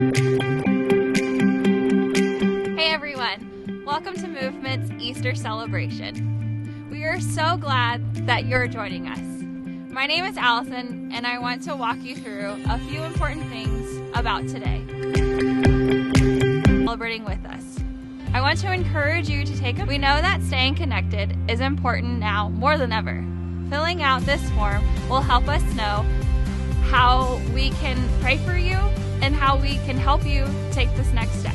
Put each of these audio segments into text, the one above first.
Hey everyone, welcome to Movement's Easter celebration. We are so glad that you're joining us. My name is Allison and I want to walk you through a few important things about today. Celebrating with us. I want to encourage you to we know that staying connected is important now more than ever. Filling out this form will help us know how we can pray for you and how we can help you take this next step.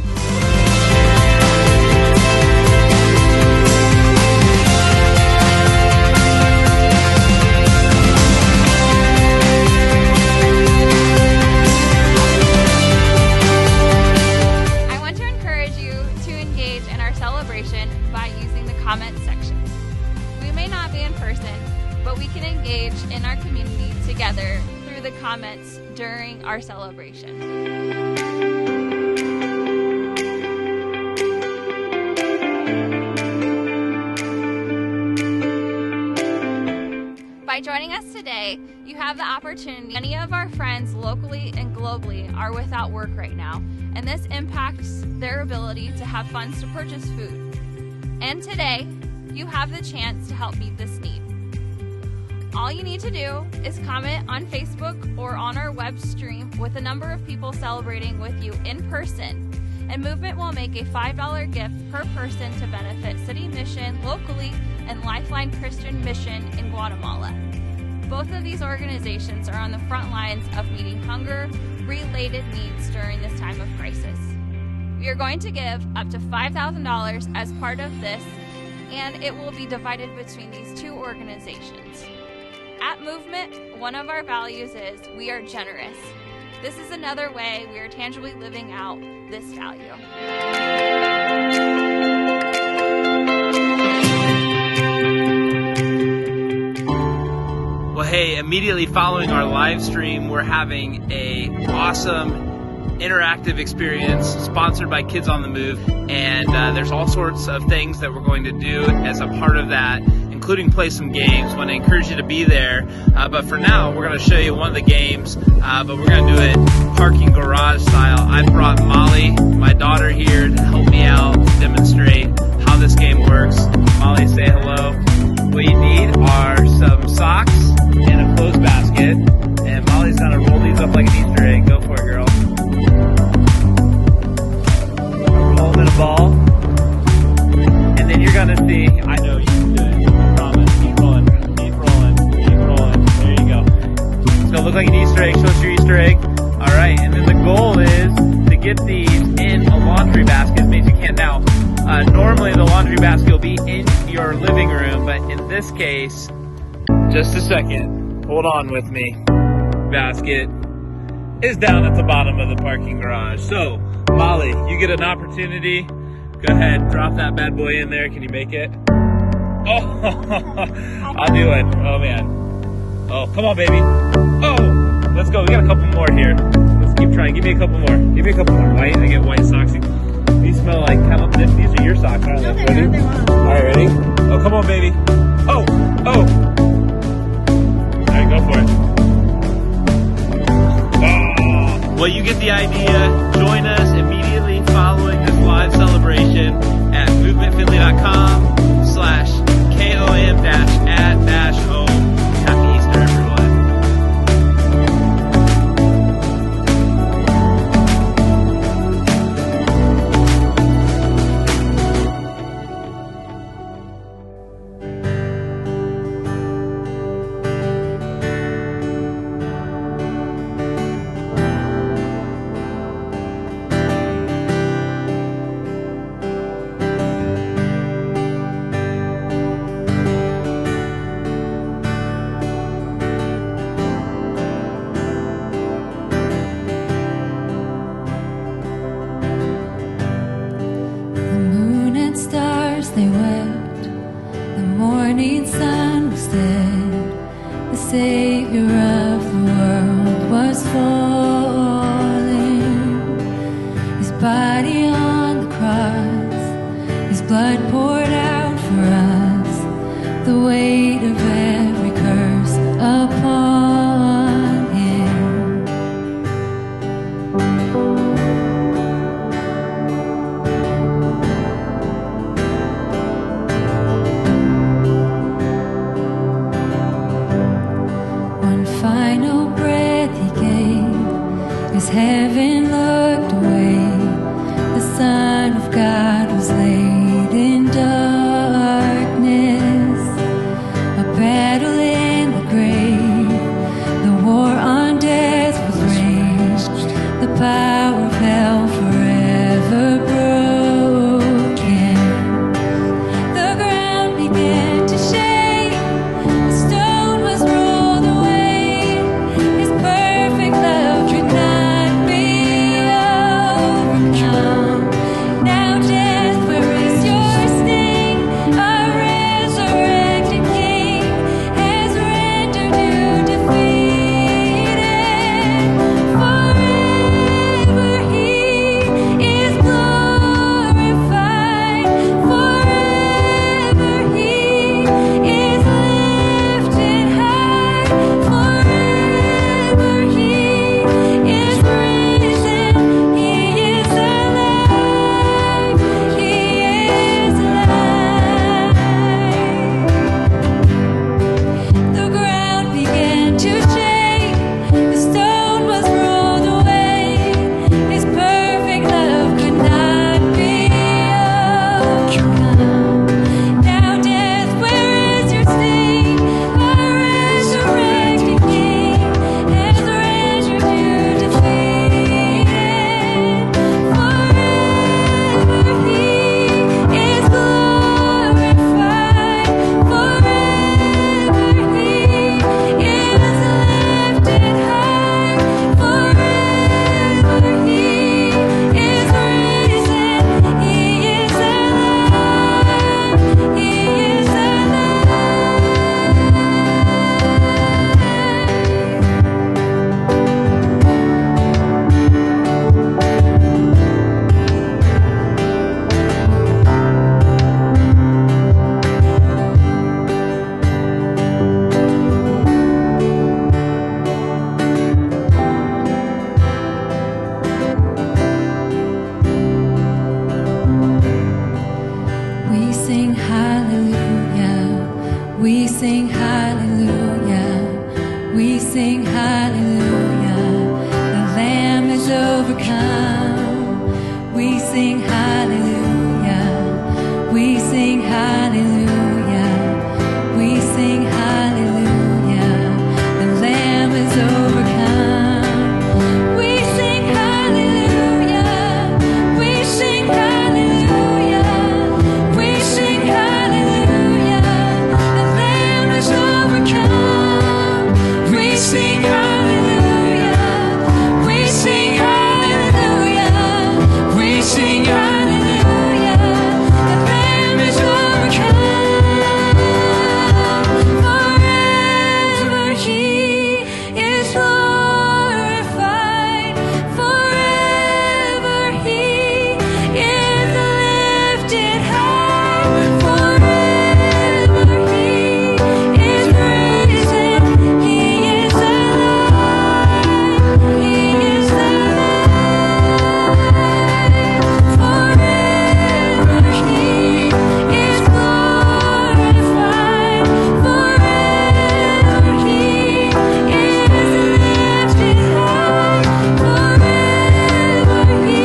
I want to encourage you to engage in our celebration by using the comment section. We may not be in person, but we can engage in our community together through the comments during our celebration. By joining us today, you have the opportunity. Many of our friends locally and globally are without work right now, and this impacts their ability to have funds to purchase food. And today, you have the chance to help meet this need. All you need to do is comment on Facebook or on our web stream with a number of people celebrating with you in person, and Movement will make a $5 gift per person to benefit City Mission locally and Lifeline Christian Mission in Guatemala. Both of these organizations are on the front lines of meeting hunger-related needs during this time of crisis. We are going to give up to $5,000 as part of this, and it will be divided between these two organizations. At Movement, one of our values is we are generous. This is another way we are tangibly living out this value. Well, hey, immediately following our live stream, we're having a awesome interactive experience sponsored by Kids on the Move, and there's all sorts of things that we're going to do as a part of that, including play some games. I want to encourage you to be there, but for now we're going to show you one of the games, but we're going to do it parking garage style. I brought Molly, my daughter, here to help me out, to demonstrate how this game works. Molly, say hello. What you need are some socks and a clothes basket, and Molly's going to roll these up like an Easter egg. Go for it, girl. Roll them in a ball, and then you're going to see, I know you can do it, I promise. Keep rolling, keep rolling, keep rolling. There you go. It's going to look like an Easter egg. Show us your Easter egg. All right, and then the goal is to get these in a laundry basket as many as you can. Now, normally the laundry basket will be in your living room, but in this case, just a second, hold on with me. Basket is down at the bottom of the parking garage. So, Molly, you get an opportunity. Go ahead, drop that bad boy in there. Can you make it? Oh, I'll do it. Oh, man. Oh, come on, baby. Oh, let's go. We got a couple more here. Let's keep trying. Give me a couple more. Give me a couple more. White. I get white socks. These smell like camel. These are your socks, aren't they? Ready? All right, ready? Oh, come on, baby. Oh, oh. All right, go for it. Well, you get the idea. Join us immediately following this live celebration at movementfinley.com/KOM-at-home. Happy Easter, everyone. they wept. The morning sun was dead. The Savior of the world was falling. His body on the cross, His blood poured out for us. The weight of every curse upon Him. power of hell forever broken. The ground began to shake, the stone was rolled away. His perfect love could not be overcome. Now death, where is your sting? Our resurrected King has rendered you defeated. Forever He is glorified. Forever He is lifted high. Forever He is risen. He is alive. He is alive. The ground began to shake, the stone was rolled away. His perfect love could not be overcome. Now death, where is your sting? Our resurrected King has rendered you defeated. Forever He is glorified. Forever He is lifted high. Forever He is risen. He is alive. He is alive. We sing hallelujah. We sing hallelujah. We sing hallelujah. The Lamb is overcome. We sing hallelujah. We sing hallelujah. We sing hallelujah. The Lamb is overcome. We sing hallelujah. We sing hallelujah. We sing hallelujah. The Lamb is overcome. We sing hallelujah. We sing hallelujah. We sing hallelujah. The Lamb is overcome. Forever He is glorified. Forever He is lifted high. Forever He is risen. He is alive. He is alive. Forever He is glorified. Forever He is lifted high. Forever He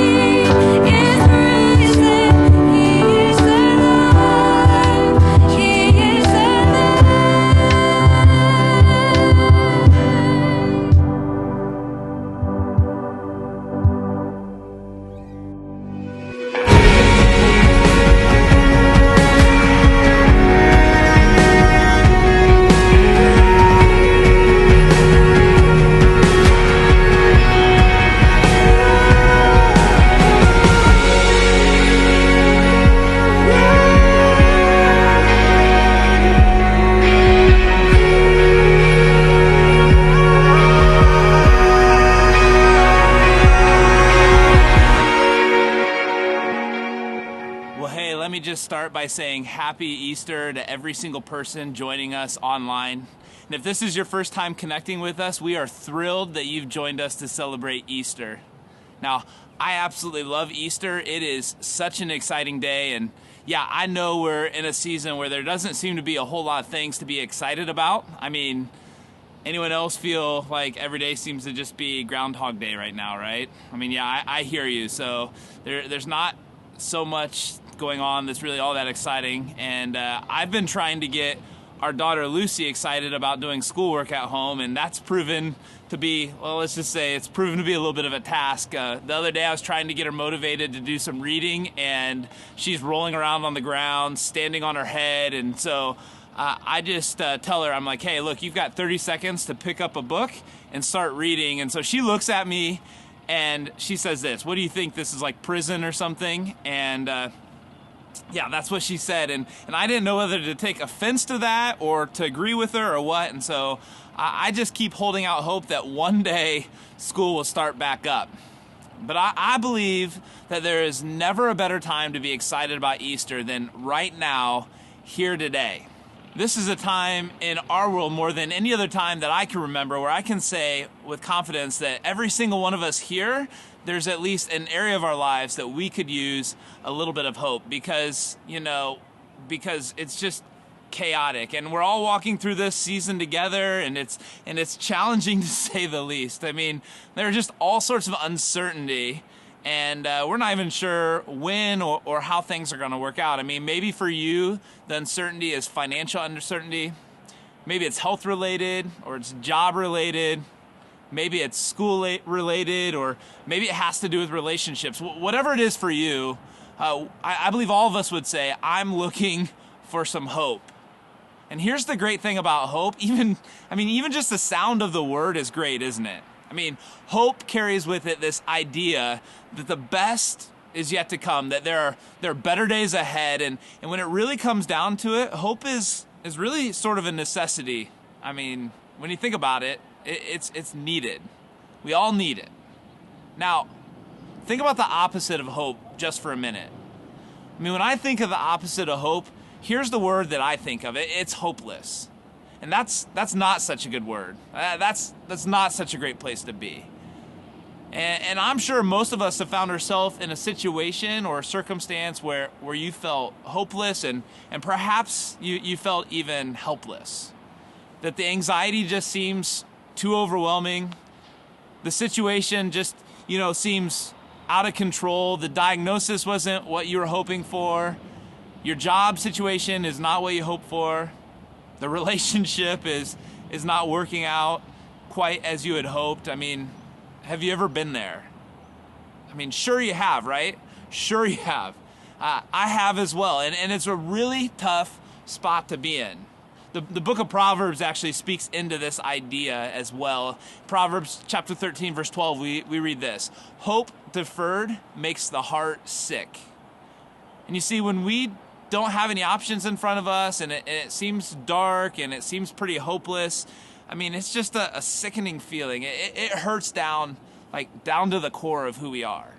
is risen. He is alive. He is Well, hey, let me just start by saying happy Easter to every single person joining us online. And if this is your first time connecting with us, we are thrilled that you've joined us to celebrate Easter. Now, I absolutely love Easter. It is such an exciting day. And yeah, I know we're in a season where there doesn't seem to be a whole lot of things to be excited about. I mean, anyone else feel like every day seems to just be Groundhog Day right now, right? I mean, yeah, I hear you. So there's not so much going on that's really all that exciting. And I've been trying to get our daughter Lucy excited about doing schoolwork at home, and that's proven to be, well, let's just say it's proven to be a little bit of a task. The other day I was trying to get her motivated to do some reading, and she's rolling around on the ground, standing on her head, and so I just tell her, I'm like, hey, look, you've got 30 seconds to pick up a book and start reading. And so she looks at me and she says this, what do you think, this is like prison or something? And yeah, that's what she said. And I didn't know whether to take offense to that or to agree with her or what. And so I just keep holding out hope that one day school will start back up. But I believe that there is never a better time to be excited about Easter than right now, here today. This is a time in our world more than any other time that I can remember where I can say with confidence that every single one of us here, there's at least an area of our lives that we could use a little bit of hope because, because it's just chaotic and we're all walking through this season together and it's challenging to say the least. I mean, there are just all sorts of uncertainty and we're not even sure when or how things are going to work out. I mean, maybe for you, the uncertainty is financial uncertainty. Maybe it's health related or it's job related. Maybe it's school related, or maybe it has to do with relationships. Whatever it is for you, I believe all of us would say, I'm looking for some hope. And here's the great thing about hope. Even just the sound of the word is great, isn't it? I mean, hope carries with it this idea that the best is yet to come, that there are better days ahead. And when it really comes down to it, hope is really sort of a necessity. I mean, when you think about it, it's needed. We all need it. Now, think about the opposite of hope just for a minute. I mean, when I think of the opposite of hope, here's the word that I think of. It's hopeless. And that's not such a good word. That's not such a great place to be. And I'm sure most of us have found ourselves in a situation or a circumstance where you felt hopeless and perhaps you felt even helpless. That the anxiety just seems too overwhelming. The situation just, seems out of control. The diagnosis wasn't what you were hoping for. Your job situation is not what you hoped for. The relationship is not working out quite as you had hoped. I mean, have you ever been there? I mean, sure you have, right? Sure you have. I have as well. And it's a really tough spot to be in. The book of Proverbs actually speaks into this idea as well. Proverbs chapter 13, verse 12, we read this. Hope deferred makes the heart sick. And you see, when we don't have any options in front of us and it seems dark and it seems pretty hopeless, I mean, it's just a sickening feeling. It hurts down to the core of who we are.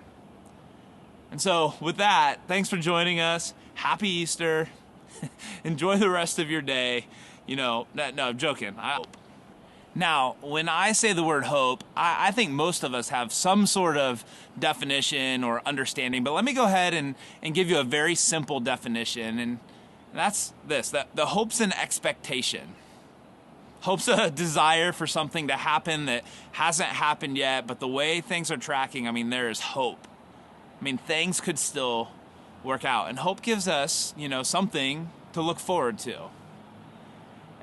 And so with that, thanks for joining us. Happy Easter. Enjoy the rest of your day. No, I'm joking. Now, when I say the word hope, I think most of us have some sort of definition or understanding, but let me go ahead and give you a very simple definition, and that's this, that the hope's an expectation. Hope's a desire for something to happen that hasn't happened yet, but the way things are tracking, I mean, there is hope. I mean, things could still work out, and hope gives us, something to look forward to.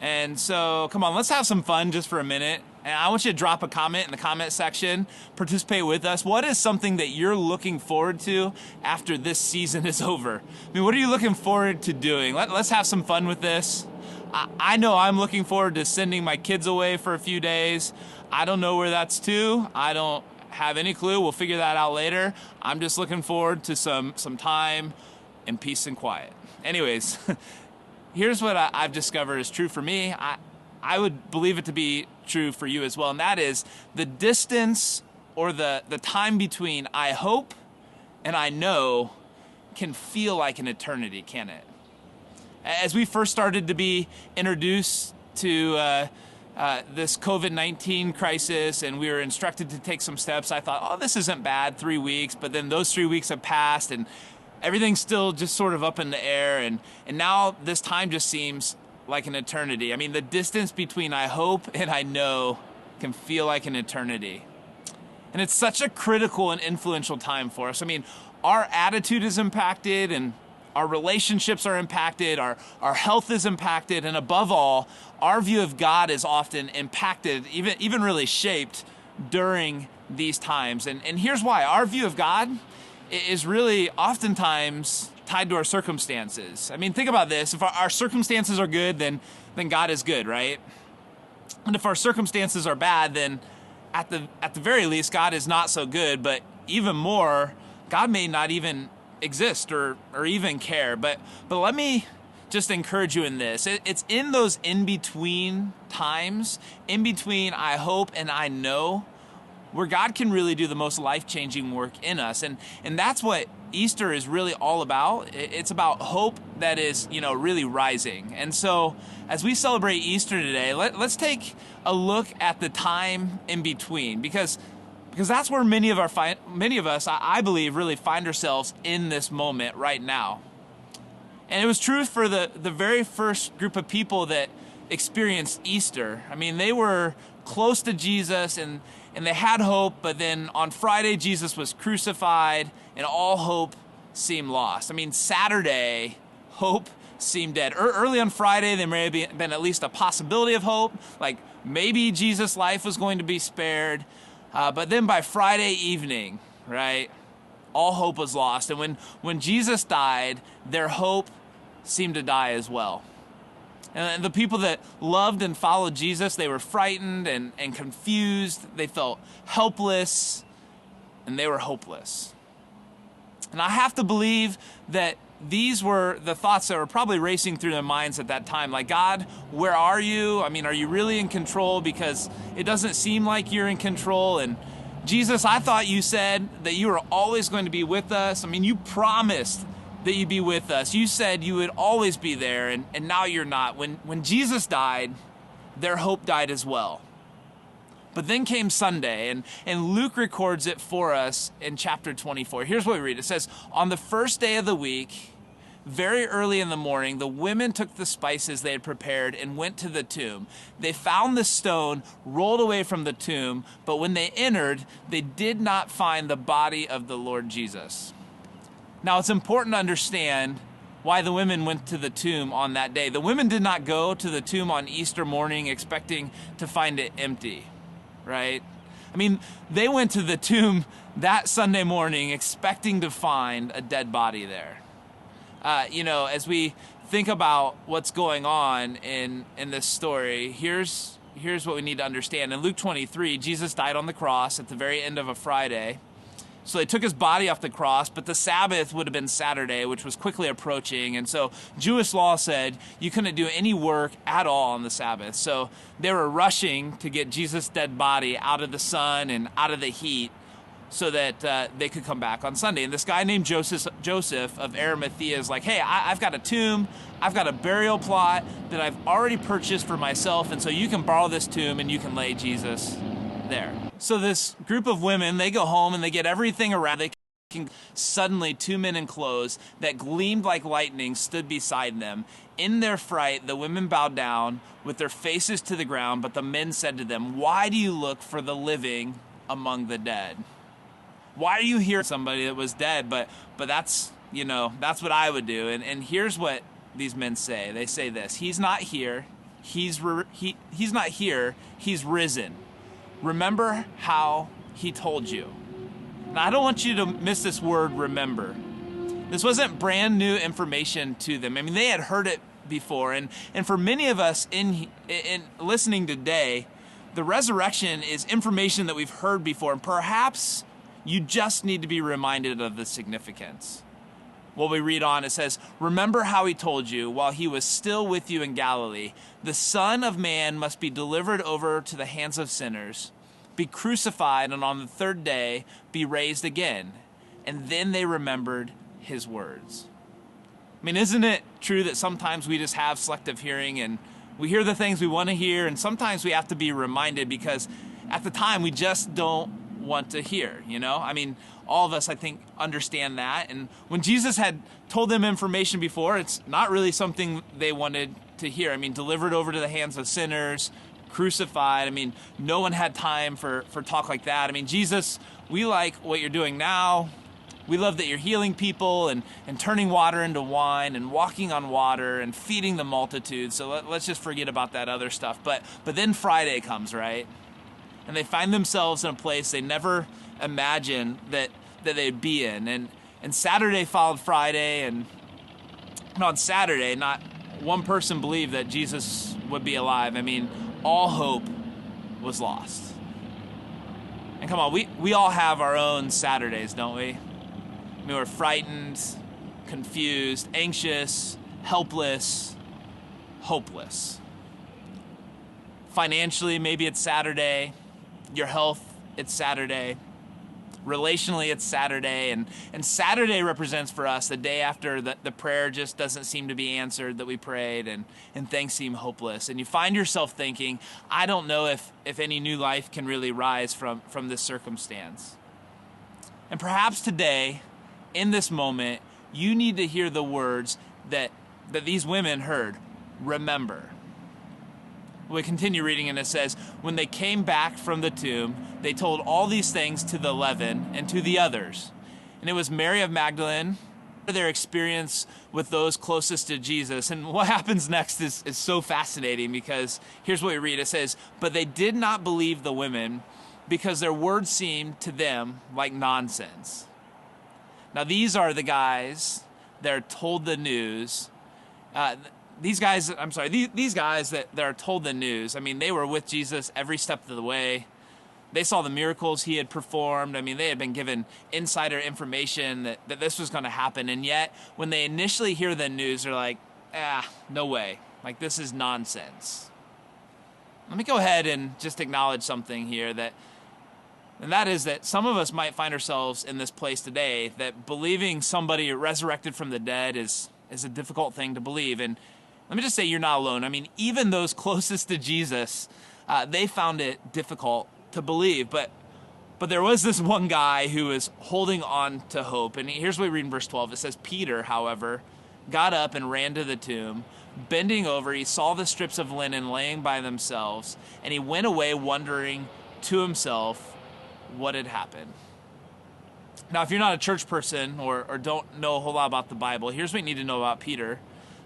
And so, come on, let's have some fun just for a minute. And I want you to drop a comment in the comment section, participate with us. What is something that you're looking forward to after this season is over? I mean, what are you looking forward to doing? Let's have some fun with this. I know I'm looking forward to sending my kids away for a few days. I don't know where that's to. I don't have any clue. We'll figure that out later. I'm just looking forward to some time in peace and quiet. Anyways, here's what I've discovered is true for me. I would believe it to be true for you as well, and that is the distance or the time between I hope and I know can feel like an eternity, can it? As we first started to be introduced to this COVID-19 crisis and we were instructed to take some steps, I thought, oh, this isn't bad, 3 weeks, but then those 3 weeks have passed and everything's still just sort of up in the air, and now this time just seems like an eternity. I mean, the distance between I hope and I know can feel like an eternity. And it's such a critical and influential time for us. I mean, our attitude is impacted and our relationships are impacted, our health is impacted, and above all, our view of God is often impacted, even really shaped during these times. And here's why. Our view of God is really oftentimes tied to our circumstances. I mean, think about this. If our circumstances are good, then God is good, right? And if our circumstances are bad, then at the very least, God is not so good. But even more, God may not even exist or even care. But let me just encourage you in this. It's in those in-between times, in between I hope and I know, where God can really do the most life-changing work in us. And that's what Easter is really all about. It's about hope that is, really rising. And so as we celebrate Easter today, let's take a look at the time in between, because that's where many of us, I believe, really find ourselves in this moment right now. And it was true for the very first group of people that experienced Easter. I mean, they were close to Jesus and they had hope, but then on Friday, Jesus was crucified and all hope seemed lost. I mean, Saturday, hope seemed dead. Early on Friday, there may have been at least a possibility of hope, like maybe Jesus' life was going to be spared. But then by Friday evening, right, all hope was lost. And when Jesus died, their hope seemed to die as well. And the people that loved and followed Jesus, they were frightened and confused. They felt helpless, and they were hopeless. And I have to believe that these were the thoughts that were probably racing through their minds at that time. Like, God, where are you? I mean, are you really in control? Because it doesn't seem like you're in control. And Jesus, I thought you said that you were always going to be with us. I mean, you promised that you'd be with us. You said you would always be there, and now you're not. When Jesus died, their hope died as well. But then came Sunday, and Luke records it for us in chapter 24. Here's what we read. It says, on the first day of the week, very early in the morning, the women took the spices they had prepared and went to the tomb. They found the stone rolled away from the tomb, but when they entered, they did not find the body of the Lord Jesus. Now, it's important to understand why the women went to the tomb on that day. The women did not go to the tomb on Easter morning expecting to find it empty, right? I mean, they went to the tomb that Sunday morning expecting to find a dead body there. As we think about what's going on in this story, here's what we need to understand. In Luke 23, Jesus died on the cross at the very end of a Friday. So they took his body off the cross, but the Sabbath would have been Saturday, which was quickly approaching. And so Jewish law said you couldn't do any work at all on the Sabbath. So they were rushing to get Jesus' dead body out of the sun and out of the heat so that they could come back on Sunday. And this guy named Joseph of Arimathea is like, hey, I've got a tomb. I've got a burial plot that I've already purchased for myself. And so you can borrow this tomb and you can lay Jesus there. So this group of women, they go home and they get everything around. They can suddenly 2 men in clothes that gleamed like lightning stood beside them. In their fright, the women bowed down with their faces to the ground, but the men said to them, why do you look for the living among the dead? Why are you here? Somebody that was dead, but that's, that's what I would do. And here's what these men say. They say this: he's not here. He's not here. He's risen. Remember how he told you. Now, I don't want you to miss this word, remember. This wasn't brand new information to them. I mean, they had heard it before. And for many of us in listening today, the resurrection is information that we've heard before. And perhaps you just need to be reminded of the significance. Well, we read on, it says, remember how he told you while he was still with you in Galilee, the Son of Man must be delivered over to the hands of sinners, be crucified, and on the third day be raised again. And then they remembered his words. I mean, isn't it true that sometimes we just have selective hearing and we hear the things we want to hear, and sometimes we have to be reminded because at the time we just don't want to hear, I mean, all of us, I think, understand that. And when Jesus had told them information before, it's not really something they wanted to hear. I mean, delivered over to the hands of sinners, crucified. I mean, no one had time for talk like that. I mean, Jesus, we like what you're doing now. We love that you're healing people and turning water into wine and walking on water and feeding the multitude. So let's just forget about that other stuff. But then Friday comes, right? And they find themselves in a place they never imagined that they'd be in. And Saturday followed Friday, and on Saturday, not one person believed that Jesus would be alive. I mean, all hope was lost. And come on, we all have our own Saturdays, don't we? I mean, we're frightened, confused, anxious, helpless, hopeless. Financially, maybe it's Saturday. Your health, it's Saturday. Relationally, it's Saturday. And Saturday represents for us the day after the prayer just doesn't seem to be answered that we prayed, and things seem hopeless. And you find yourself thinking, I don't know if any new life can really rise from this circumstance. And perhaps today, in this moment, you need to hear the words that these women heard. Remember. We continue reading, and it says, when they came back from the tomb, they told all these things to the 11 and to the others. And it was Mary of Magdalene, their experience with those closest to Jesus. And what happens next is so fascinating, because here's what we read. It says, but they did not believe the women because their words seemed to them like nonsense. Now, these are the guys that are told the news. These guys that are told the news, I mean, they were with Jesus every step of the way. They saw the miracles he had performed. I mean, they had been given insider information that this was going to happen. And yet, when they initially hear the news, they're like, no way. Like, this is nonsense. Let me go ahead and just acknowledge something here, and that is that some of us might find ourselves in this place today, that believing somebody resurrected from the dead is a difficult thing to believe. And let me just say, you're not alone. I mean, even those closest to Jesus, they found it difficult to believe. But there was this one guy who was holding on to hope. And here's what we read in verse 12. It says, Peter, however, got up and ran to the tomb. Bending over, he saw the strips of linen laying by themselves, and he went away wondering to himself what had happened. Now, if you're not a church person or don't know a whole lot about the Bible, here's what you need to know about Peter.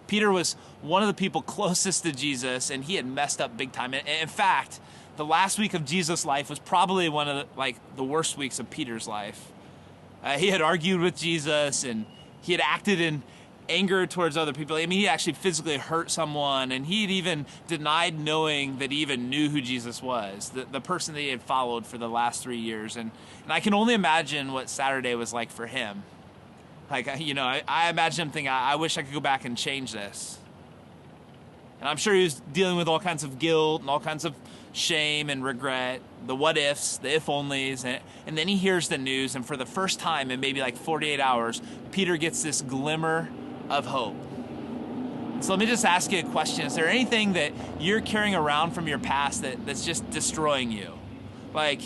Peter was one of the people closest to Jesus, and he had messed up big time. In fact, the last week of Jesus' life was probably one of the worst weeks of Peter's life. He had argued with Jesus, and he had acted in anger towards other people. I mean, he actually physically hurt someone, and he had even denied knowing that he even knew who Jesus was, the person that he had followed for the last 3 years. And I can only imagine what Saturday was like for him. Like, you know, I imagine him thinking, I wish I could go back and change this. And I'm sure he was dealing with all kinds of guilt and all kinds of shame and regret, the what ifs, the if onlys, and then he hears the news, and for the first time in maybe like 48 hours, Peter gets this glimmer of hope. So let me just ask you a question. Is there anything that you're carrying around from your past that's just destroying you? Like,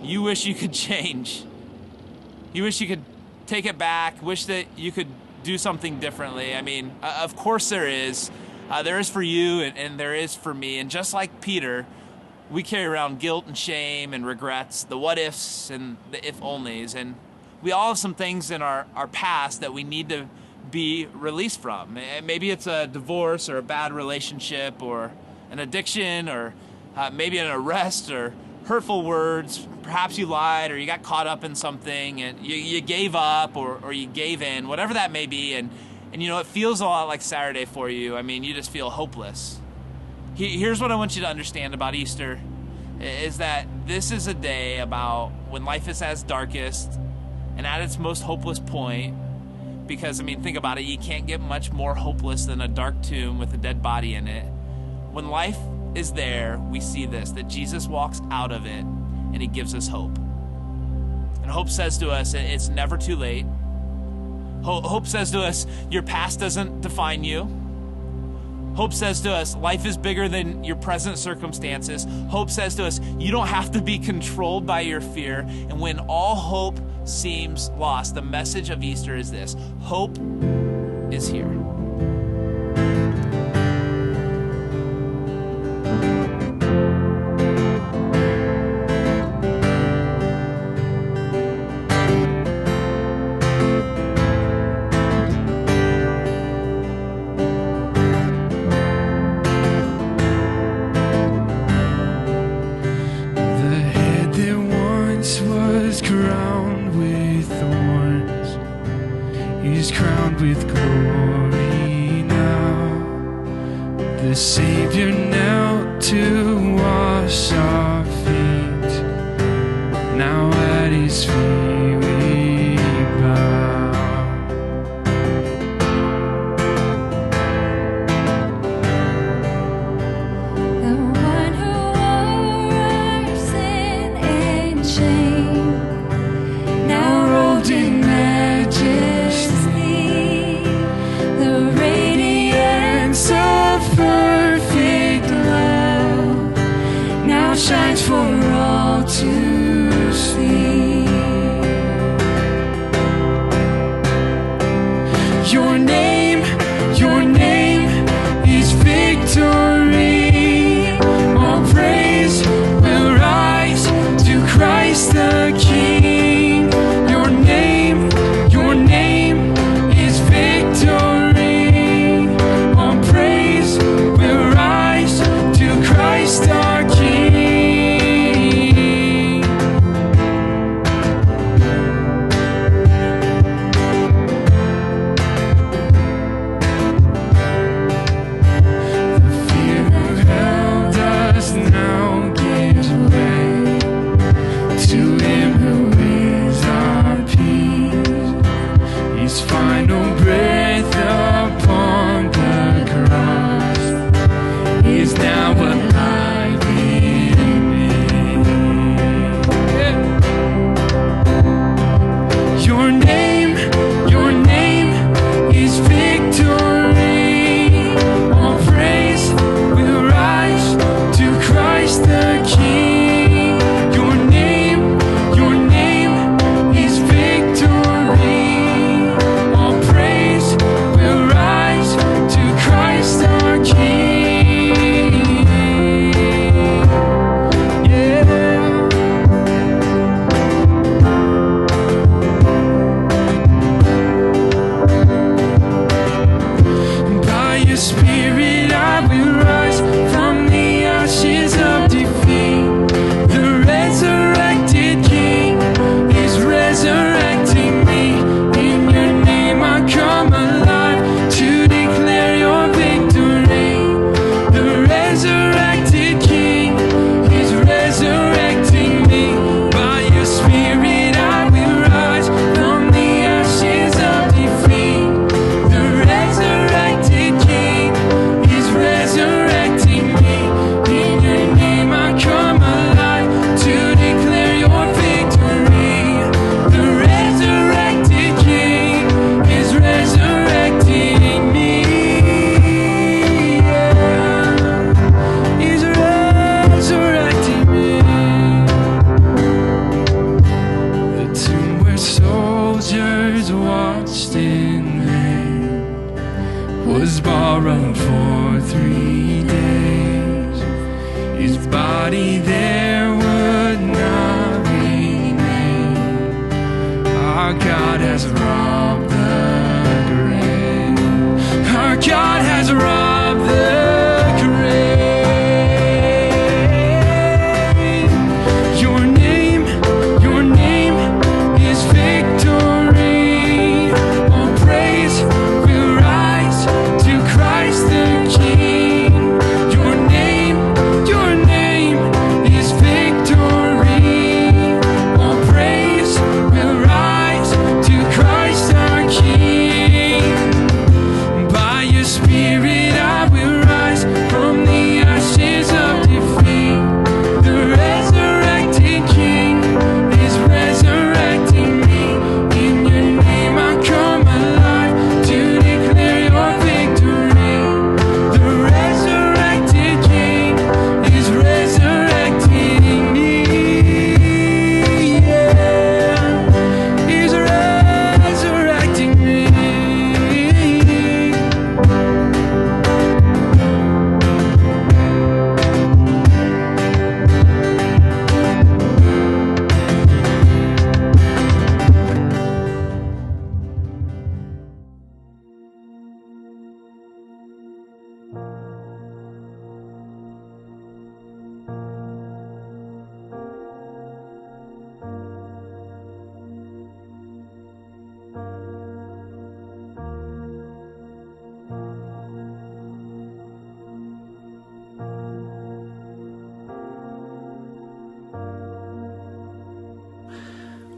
you wish you could change. You wish you could take it back, wish that you could do something differently. I mean, of course there is. There is for you and there is for me. And just like Peter, we carry around guilt and shame and regrets, the what ifs and the if onlys. And we all have some things in our past that we need to be released from. Maybe it's a divorce or a bad relationship or an addiction or maybe an arrest or hurtful words. Perhaps you lied or you got caught up in something and you gave up or you gave in, whatever that may be. And you know, it feels a lot like Saturday for you. I mean, you just feel hopeless. Here's what I want you to understand about Easter, is that this is a day about when life is at its darkest and at its most hopeless point. Because, I mean, think about it. You can't get much more hopeless than a dark tomb with a dead body in it. When life is there, we see this, that Jesus walks out of it and he gives us hope. And hope says to us, it's never too late. Hope says to us, your past doesn't define you. Hope says to us, life is bigger than your present circumstances. Hope says to us, you don't have to be controlled by your fear. And when all hope seems lost, the message of Easter is this: hope is here. is crowned with glory now. The Savior knelt to wash our feet. Now at his feet we bow. The one who wore our sin and shame, now robed in majesty, the radiance of perfect love now shines for all to see. Your name is victory. All praise will rise to Christ the King. Your name is victory. All praise will rise to Christ our King. The fear of hell does now give way to him who is our peace. His final breath upon the cross is now alive in me. Your name is victory. All praise will rise to Christ the King. Your name is victory. All praise will rise to Christ our King. Yeah. By your Spirit I will rise from the ashes of defeat. The resurrected King is resurrecting me. In your name I come alive to declare your victory. The resurrected King is resurrecting me. By your Spirit I will rise from the ashes of defeat. The resurrected King is resurrecting me. In your name I come alive to declare your victory. The resurrected King is resurrecting me. Yeah. He's resurrecting me. The tomb where soldiers watched in vain was borrowed for 3 days. His body there would not remain. Our God has robbed the grave. Our God has robbed the grave. Your name is victory. All praise will rise to Christ the King. Your name is victory. All praise will rise to Christ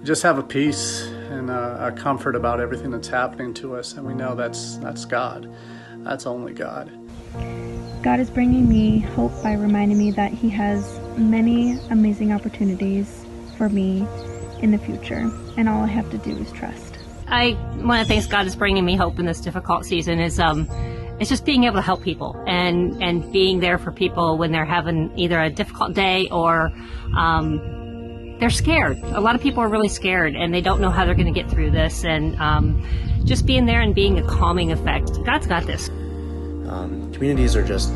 just have a peace and a comfort about everything that's happening to us, and we know that's God. That's only God. God is bringing me hope by reminding me that He has many amazing opportunities for me in the future, and all I have to do is trust. One of the things God is bringing me hope in this difficult season is it's just being able to help people and being there for people when they're having either a difficult day or they're scared. A lot of people are really scared and they don't know how they're going to get through this, and just being there and being a calming effect. God's got this. Communities are just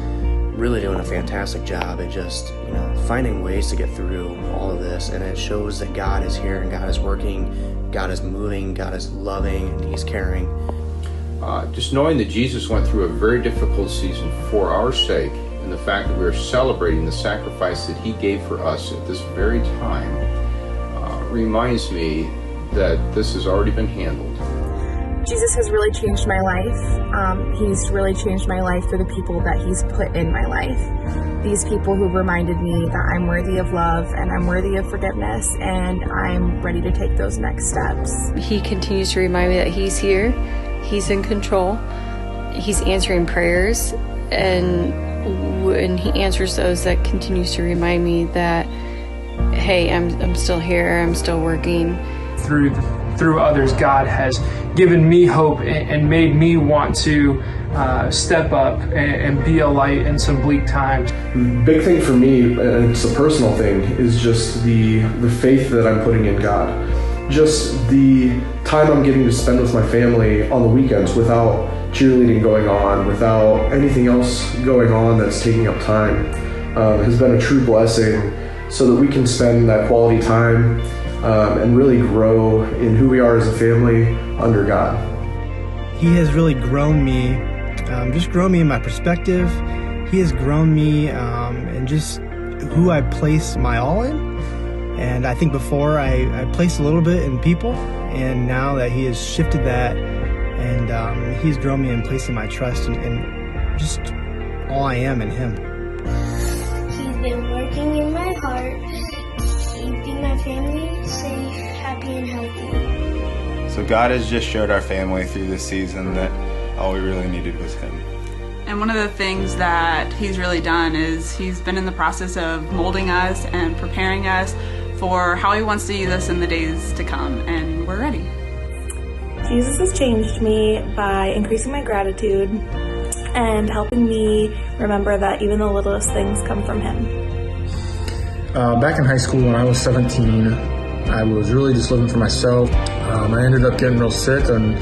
really doing a fantastic job at just, finding ways to get through all of this, and it shows that God is here and God is working, God is moving, God is loving, and He's caring. Just knowing that Jesus went through a very difficult season for our sake, and the fact that we are celebrating the sacrifice that He gave for us at this very time reminds me that this has already been handled. Jesus has really changed my life. He's really changed my life for the people that He's put in my life. These people who reminded me that I'm worthy of love and I'm worthy of forgiveness, and I'm ready to take those next steps. He continues to remind me that He's here, He's in control, He's answering prayers, and when He answers those, that continues to remind me that, hey, I'm still here, I'm still working. Through others, God has given me hope and made me want to step up and be a light in some bleak times. Big thing for me, and it's a personal thing, is just the faith that I'm putting in God. Just the time I'm getting to spend with my family on the weekends without cheerleading going on, without anything else going on that's taking up time, has been a true blessing, so that we can spend that quality time and really grow in who we are as a family under God. He has really grown me, just grown me in my perspective. He has grown me in just who I place my all in. And I think before I placed a little bit in people, and now that He has shifted that, and He's grown me in placing my trust in just all I am in Him. He's been working in my heart, keeping my family safe, happy, and healthy. So God has just showed our family through this season that all we really needed was Him. And one of the things that He's really done is He's been in the process of molding us and preparing us for how He wants to use us in the days to come, and we're ready. Jesus has changed me by increasing my gratitude and helping me remember that even the littlest things come from Him. Back in high school when I was 17, I was really just living for myself. I ended up getting real sick and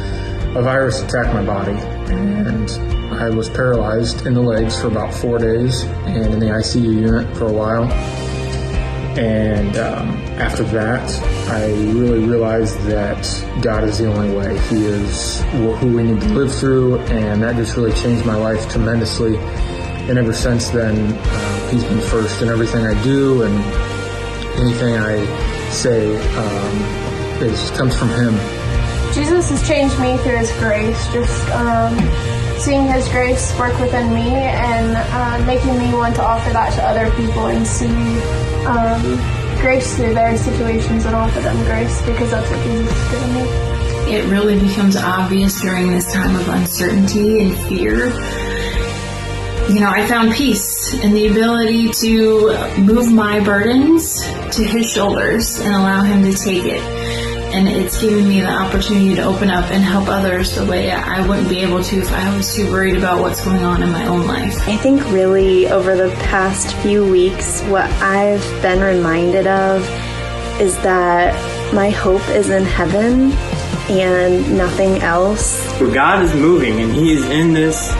a virus attacked my body, and I was paralyzed in the legs for about 4 days and in the ICU unit for a while. And after that, I really realized that God is the only way. He is who we need to live through, and that just really changed my life tremendously. And ever since then, He's been first in everything I do, and anything I say comes from Him. Jesus has changed me through His grace, just seeing His grace work within me and making me want to offer that to other people and see grace through their situations and offer them grace, because that's what Jesus has given me. It really becomes obvious during this time of uncertainty and fear. I found peace in the ability to move my burdens to His shoulders and allow Him to take it. And it's given me the opportunity to open up and help others the way I wouldn't be able to if I was too worried about what's going on in my own life. I think really over the past few weeks, what I've been reminded of is that my hope is in heaven and nothing else. God is moving, and He is in this.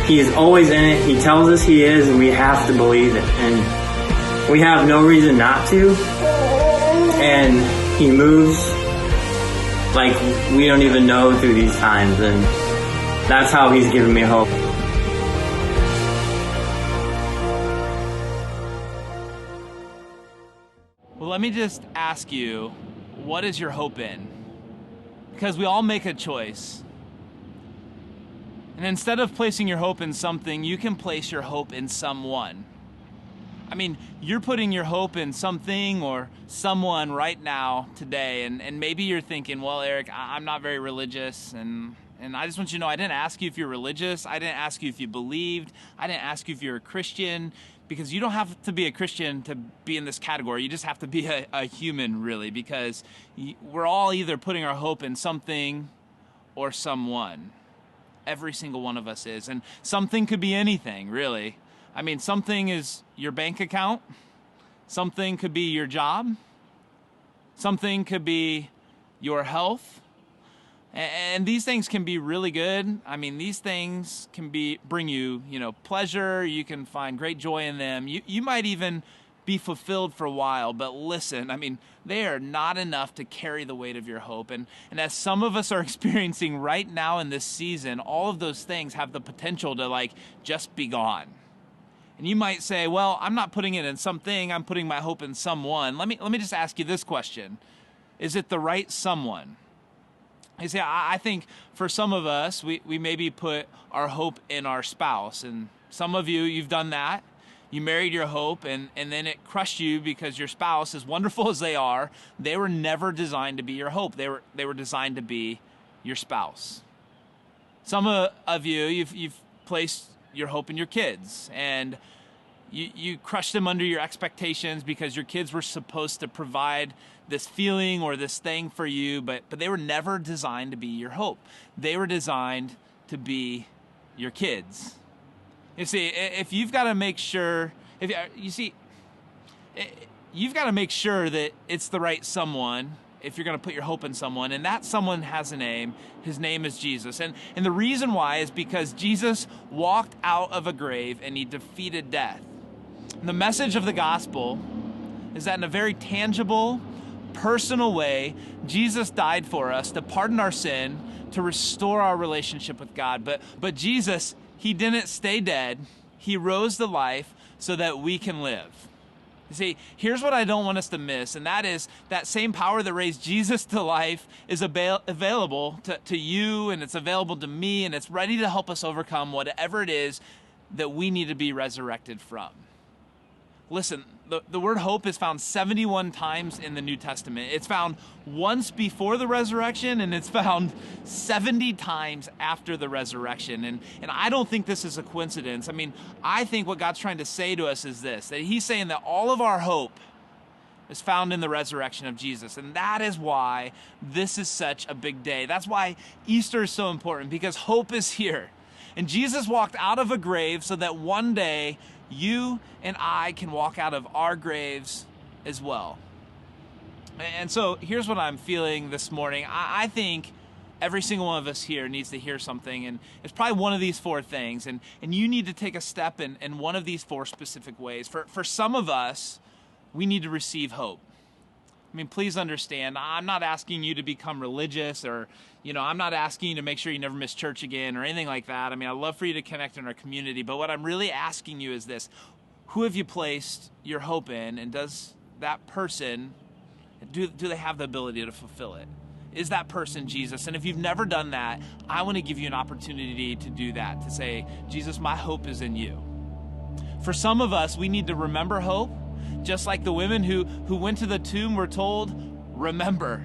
He is always in it. He tells us He is, and we have to believe it. And we have no reason not to. And He moves like we don't even know through these times, and that's how He's given me hope. Well, let me just ask you, what is your hope in? Because we all make a choice. And instead of placing your hope in something, you can place your hope in someone. I mean, you're putting your hope in something or someone right now, today, and maybe you're thinking, well, Eric, I'm not very religious, and I just want you to know I didn't ask you if you're religious. I didn't ask you if you believed. I didn't ask you if you're a Christian, because you don't have to be a Christian to be in this category. You just have to be a human, really, because we're all either putting our hope in something or someone. Every single one of us is. And something could be anything, really. I mean, something is your bank account. Something could be your job. Something could be your health. And these things can be really good. I mean, these things can bring you, pleasure. You can find great joy in them. You might even be fulfilled for a while, but listen, I mean, they are not enough to carry the weight of your hope. And as some of us are experiencing right now in this season, all of those things have the potential to just be gone. And you might say, well, I'm not putting it in something, I'm putting my hope in someone. Let me just ask you this question. Is it the right someone? You see, I think for some of us, we maybe put our hope in our spouse. And some of you've done that. You married your hope, and then it crushed you because your spouse, as wonderful as they are, they were never designed to be your hope. They were designed to be your spouse. Some of you've placed your hope in your kids, and you crushed them under your expectations because your kids were supposed to provide this feeling or this thing for you, but they were never designed to be your hope. They were designed to be your kids. You see, if you've got to make sure, you've got to make sure that it's the right someone if you're going to put your hope in someone, and that someone has a name. His name is Jesus. And the reason why is because Jesus walked out of a grave and he defeated death. And the message of the gospel is that in a very tangible, personal way, Jesus died for us to pardon our sin, to restore our relationship with God. But Jesus, he didn't stay dead. He rose to life so that we can live. You see, here's what I don't want us to miss, and that is that same power that raised Jesus to life is available to you, and it's available to me, and it's ready to help us overcome whatever it is that we need to be resurrected from. Listen, the word hope is found 71 times in the New Testament. It's found once before the resurrection, and it's found 70 times after the resurrection. And I don't think this is a coincidence. I mean, I think what God's trying to say to us is this, that he's saying that all of our hope is found in the resurrection of Jesus. And that is why this is such a big day. That's why Easter is so important, because hope is here. And Jesus walked out of a grave so that one day you and I can walk out of our graves as well. And so here's what I'm feeling this morning. I think every single one of us here needs to hear something, and it's probably one of these four things. And you need to take a step in one of these four specific ways. For some of us, we need to receive hope. I mean, please understand, I'm not asking you to become religious, or, I'm not asking you to make sure you never miss church again or anything like that. I mean, I'd love for you to connect in our community, but what I'm really asking you is this: who have you placed your hope in, and does that person, do they have the ability to fulfill it? Is that person Jesus? And if you've never done that, I want to give you an opportunity to do that, to say, Jesus, my hope is in you. For some of us, we need to remember hope. Just like the women who went to the tomb were told, remember.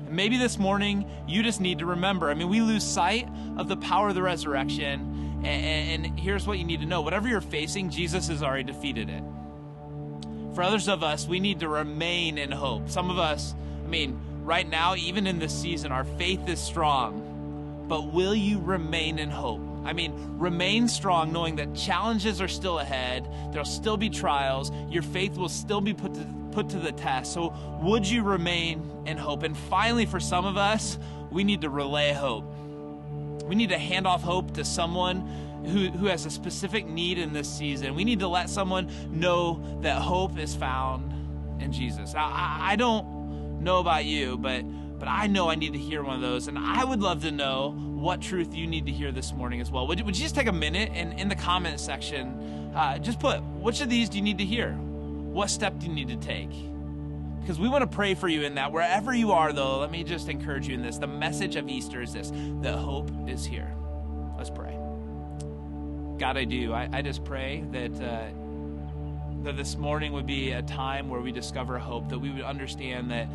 And maybe this morning, you just need to remember. I mean, we lose sight of the power of the resurrection. And here's what you need to know. Whatever you're facing, Jesus has already defeated it. For others of us, we need to remain in hope. Some of us, right now, even in this season, our faith is strong. But will you remain in hope? Remain strong knowing that challenges are still ahead. There'll still be trials. Your faith will still be put to the test. So would you remain in hope? And finally, for some of us, we need to relay hope. We need to hand off hope to someone who has a specific need in this season. We need to let someone know that hope is found in Jesus. I don't know about you, but I know I need to hear one of those, and I would love to know what truth you need to hear this morning as well. Would you just take a minute and in the comment section, just put, which of these do you need to hear? What step do you need to take? Because we want to pray for you in that. Wherever you are, though, let me just encourage you in this. The message of Easter is this, that hope is here. Let's pray. God, I just pray that that this morning would be a time where we discover hope, that we would understand that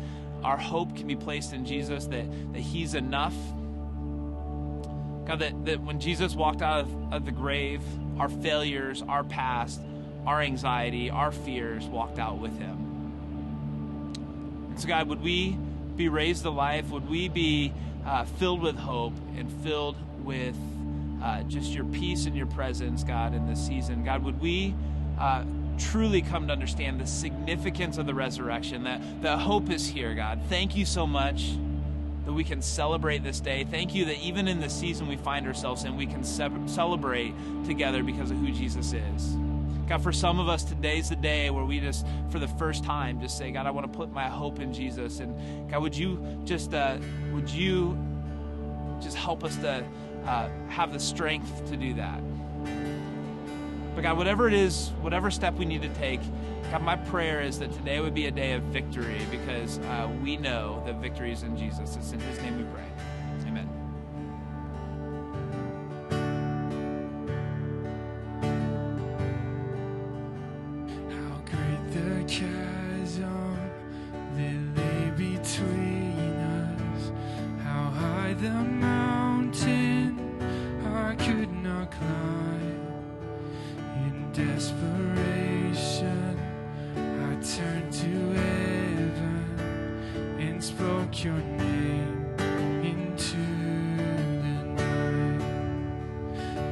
our hope can be placed in Jesus, that he's enough. God, that when Jesus walked out of the grave, our failures, our past, our anxiety, our fears walked out with him. And so God, would we be raised to life? Would we be filled with hope and filled with just your peace and your presence, God, in this season? God, would we truly come to understand the significance of the resurrection, that hope is here, God. Thank you so much that we can celebrate this day. Thank you that even in the season we find ourselves in, we can celebrate together because of who Jesus is. God, for some of us, today's the day where we just, for the first time, just say, God, I want to put my hope in Jesus. And God, would you just help us to have the strength to do that? But God, whatever it is, whatever step we need to take, God, my prayer is that today would be a day of victory, because we know that victory is in Jesus. It's in his name we pray. Amen. How great the chasm that lay between us, how high the mountain I could not climb. In desperation, I turned to heaven and spoke your name into the night.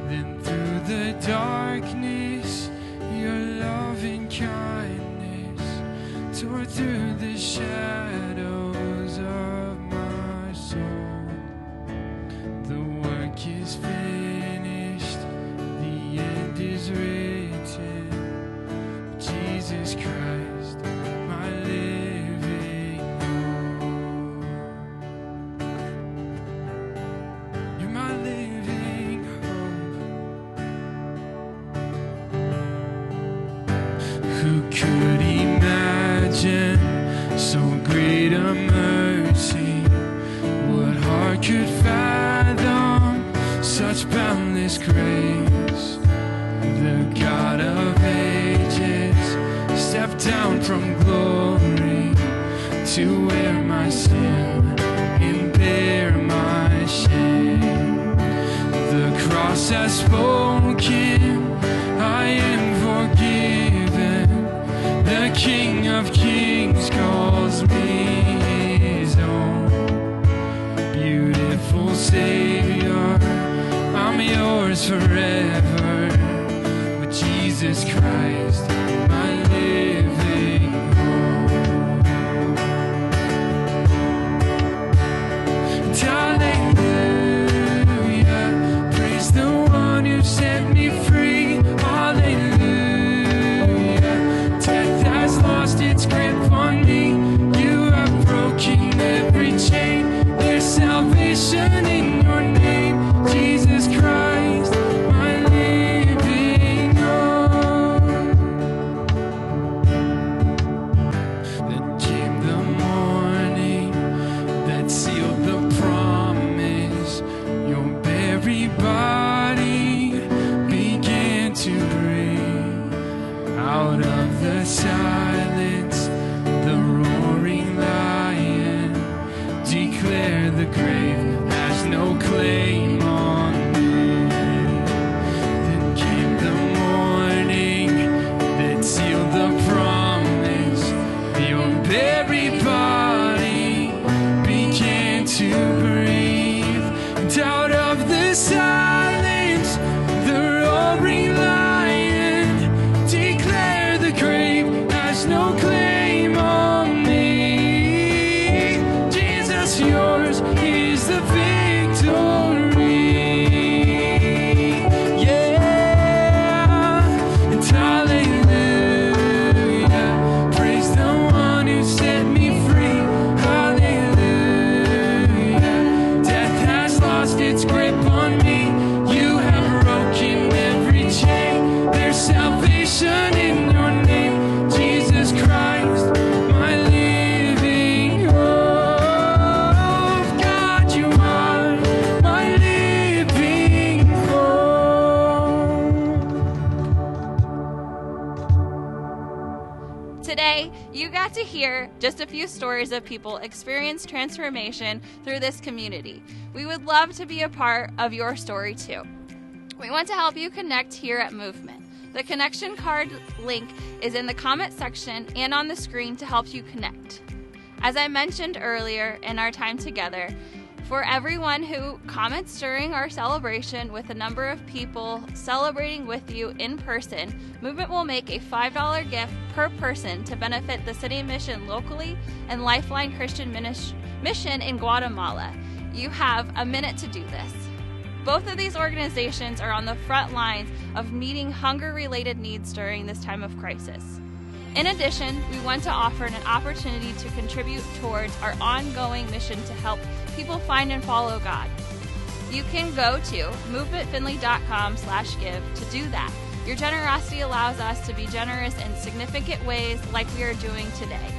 Then through the darkness, your loving kindness tore through the shadows of my soul. The work is finished, the end is written. Jesus Christ, my living hope. You're my living hope. Who could imagine so great a mercy? What heart could fathom such boundless grace? The God of ages stepped down from glory to wear my sin and bear my shame. The cross has spoken, I am forgiven. The King of Kings calls me his own. Beautiful Savior, I'm yours forever. With Jesus Christ, my living hope. Hallelujah, praise the one who set me free. Hallelujah, death has lost its grip on me. You have broken every chain. There's salvation in your name, Jesus Christ, my living hope. Then came the morning that sealed the promise. Your very body began to breathe. Out of the silence, the roaring lion declared the grave has no claim on me. Then came the morning that sealed the promise. Your very body began to breathe. And out of the silence, the roaring lion declared the grave has no claim on me. Jesus, yours is the victory. Yeah, and hallelujah, praise the one who set me free. Hallelujah, death has lost its grip on me. You have broken every chain. There's salvation in your name, Jesus Christ, my living hope. God, you are my living hope. you got to hear just a few stories of people experience transformation through this community. We would love to be a part of your story too. We want to help you connect here at Movement. The connection card link is in the comment section and on the screen to help you connect. As I mentioned earlier in our time together, for everyone who comments during our celebration with a number of people celebrating with you in person, Movement will make a $5 gift per person to benefit the City Mission locally and Lifeline Christian Mission in Guatemala. You have a minute to do this. Both of these organizations are on the front lines of meeting hunger-related needs during this time of crisis. In addition, we want to offer an opportunity to contribute towards our ongoing mission to help people find and follow God. You can go to movementfinley.com/give to do that. Your generosity allows us to be generous in significant ways like we are doing today.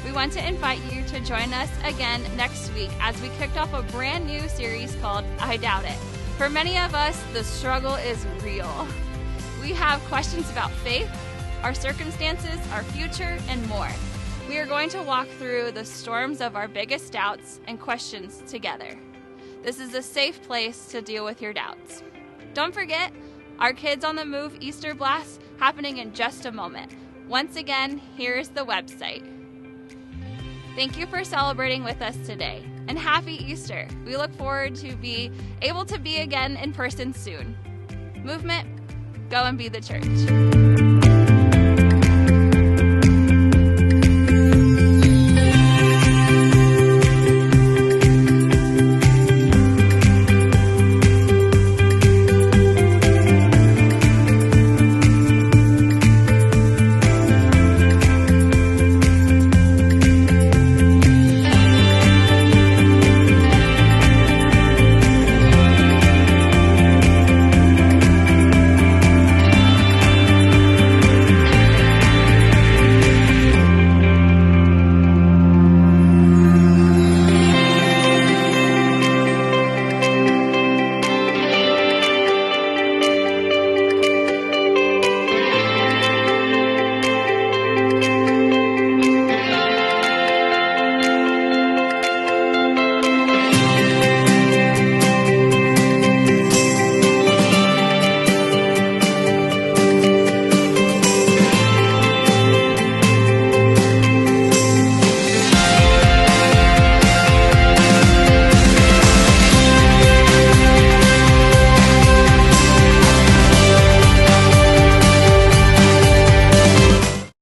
We want to invite you to join us again next week as we kicked off a brand new series called I Doubt It. For many of us, the struggle is real. We have questions about faith, our circumstances, our future, and more. We are going to walk through the storms of our biggest doubts and questions together. This is a safe place to deal with your doubts. Don't forget, our Kids on the Move Easter Blast happening in just a moment. Once again, here's the website. Thank you for celebrating with us today, and happy Easter. We look forward to be able to be again in person soon. Movement, go and be the church.